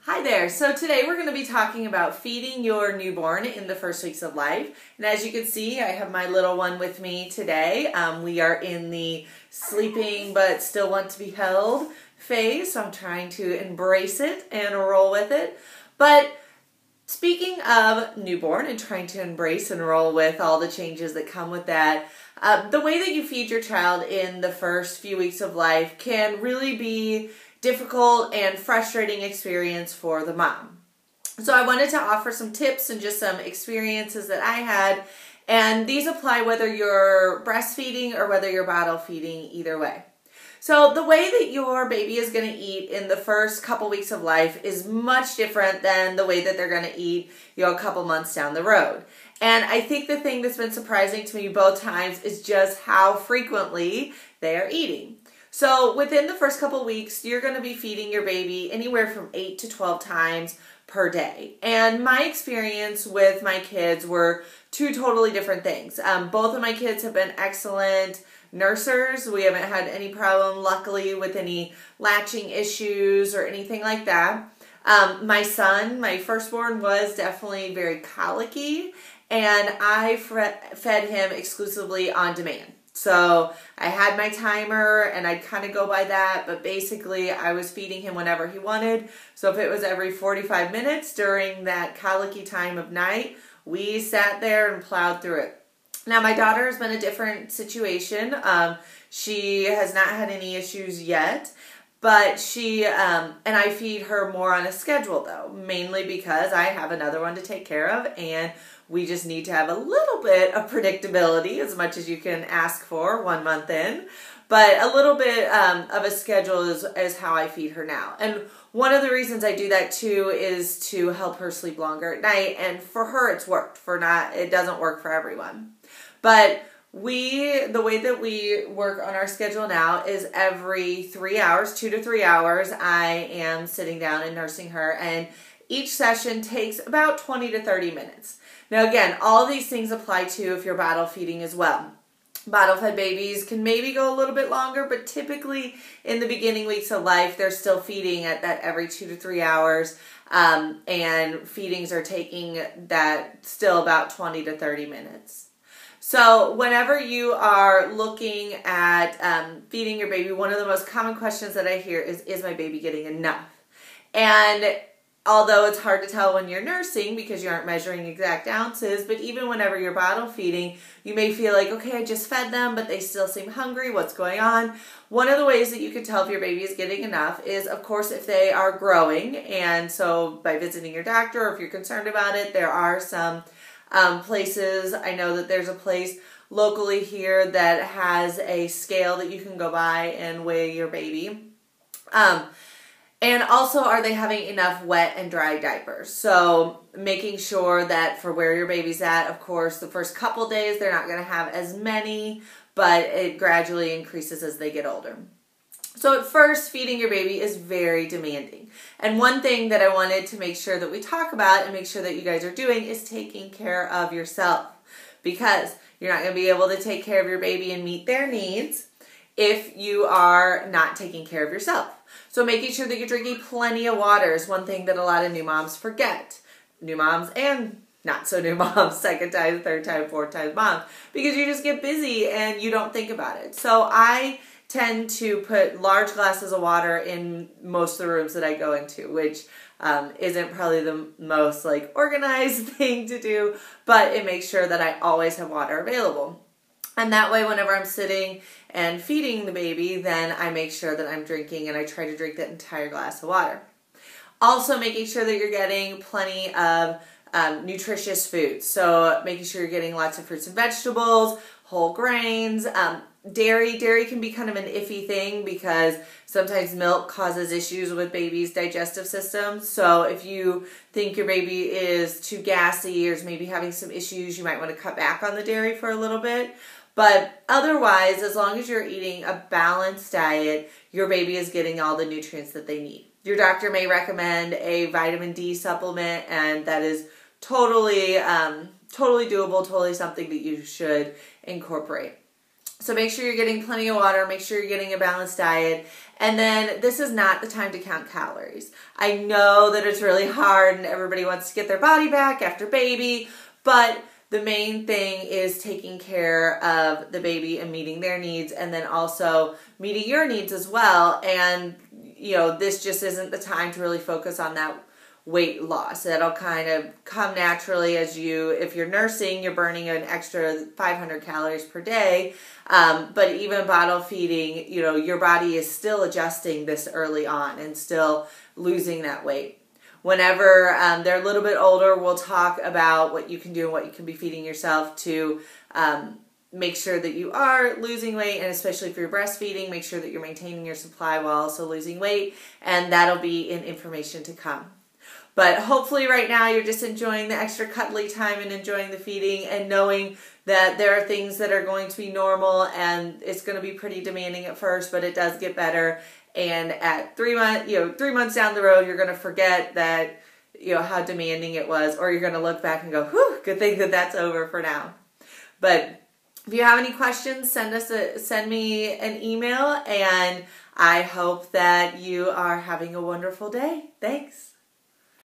Hi there. So today we're going to be talking about feeding your newborn in the first weeks of life. And as you can see, I have my little one with me today. We are in the sleeping but still want to be held phase. So I'm trying to embrace it and roll with it. But speaking of newborn and trying to embrace and roll with all the changes that come with that, the way that you feed your child in the first few weeks of life can really be difficult and frustrating experience for the mom. So I wanted to offer some tips and just some experiences that I had, and these apply whether you're breastfeeding or whether you're bottle feeding, either way. So the way that your baby is going to eat in the first couple weeks of life is much different than the way that they're going to eat, a couple months down the road. And I think the thing that's been surprising to me both times is just how frequently they are eating. So within the first couple weeks, you're going to be feeding your baby anywhere from 8 to 12 times per day. And my experience with my kids were two totally different things. Both of my kids have been excellent nursers. We haven't had any problem, luckily, with any latching issues or anything like that. My son, my firstborn, was definitely very colicky, and I fed him exclusively on demand. So I had my timer and I'd kind of go by that, but basically I was feeding him whenever he wanted. So if it was every 45 minutes during that colicky time of night, we sat there and plowed through it. Now my daughter has been a different situation. She has not had any issues yet, but and I feed her more on a schedule though, mainly because I have another one to take care of, and we just need to have a little bit of predictability, as much as you can ask for 1 month in. But a little bit of a schedule is how I feed her now. And one of the reasons I do that too is to help her sleep longer at night. And for her, it's worked. It doesn't work for everyone. But the way that we work on our schedule now is every 3 hours, 2 to 3 hours, I am sitting down and nursing her. And each session takes about 20 to 30 minutes. Now again, all of these things apply to if you're bottle feeding as well. Bottle fed babies can maybe go a little bit longer, but typically in the beginning weeks of life, they're still feeding at that every 2 to 3 hours, and feedings are taking that still about 20 to 30 minutes. So whenever you are looking at feeding your baby, one of the most common questions that I hear is my baby getting enough? And although it's hard to tell when you're nursing because you aren't measuring exact ounces, but even whenever you're bottle feeding, you may feel like, okay, I just fed them, but they still seem hungry. What's going on? One of the ways that you can tell if your baby is getting enough is, of course, if they are growing. And so by visiting your doctor, or if you're concerned about it, there are some places. I know that there's a place locally here that has a scale that you can go by and weigh your baby. And also, are they having enough wet and dry diapers? So making sure that for where your baby's at, of course, the first couple days, they're not going to have as many, but it gradually increases as they get older. So at first, feeding your baby is very demanding. And one thing that I wanted to make sure that we talk about and make sure that you guys are doing is taking care of yourself. Because you're not going to be able to take care of your baby and meet their needs if you are not taking care of yourself. So making sure that you're drinking plenty of water is one thing that a lot of new moms forget. New moms and not so new moms, second time, third time, fourth time moms, because you just get busy and you don't think about it. So I tend to put large glasses of water in most of the rooms that I go into, which isn't probably the most organized thing to do, but it makes sure that I always have water available. And that way, whenever I'm sitting and feeding the baby, then I make sure that I'm drinking, and I try to drink that entire glass of water. Also, making sure that you're getting plenty of nutritious foods. So making sure you're getting lots of fruits and vegetables, whole grains. Dairy can be kind of an iffy thing because sometimes milk causes issues with babies' digestive systems. So if you think your baby is too gassy or is maybe having some issues, you might want to cut back on the dairy for a little bit. But otherwise, as long as you're eating a balanced diet, your baby is getting all the nutrients that they need. Your doctor may recommend a vitamin D supplement, and that is totally doable, totally something that you should incorporate. So make sure you're getting plenty of water, make sure you're getting a balanced diet, and then this is not the time to count calories. I know that it's really hard and everybody wants to get their body back after baby, but the main thing is taking care of the baby and meeting their needs, and then also meeting your needs as well. And, this just isn't the time to really focus on that weight loss. That'll kind of come naturally if you're nursing, you're burning an extra 500 calories per day. But even bottle feeding, your body is still adjusting this early on and still losing that weight. Whenever they're a little bit older, we'll talk about what you can do and what you can be feeding yourself to make sure that you are losing weight, and especially if you're breastfeeding, make sure that you're maintaining your supply while also losing weight, and that'll be in information to come. But hopefully right now you're just enjoying the extra cuddly time and enjoying the feeding and knowing that there are things that are going to be normal and it's going to be pretty demanding at first, but it does get better. And at 3 months, 3 months down the road, you're going to forget that, how demanding it was, or you're going to look back and go, whew, good thing that that's over for now. But if you have any questions, send me an email, and I hope that you are having a wonderful day. Thanks.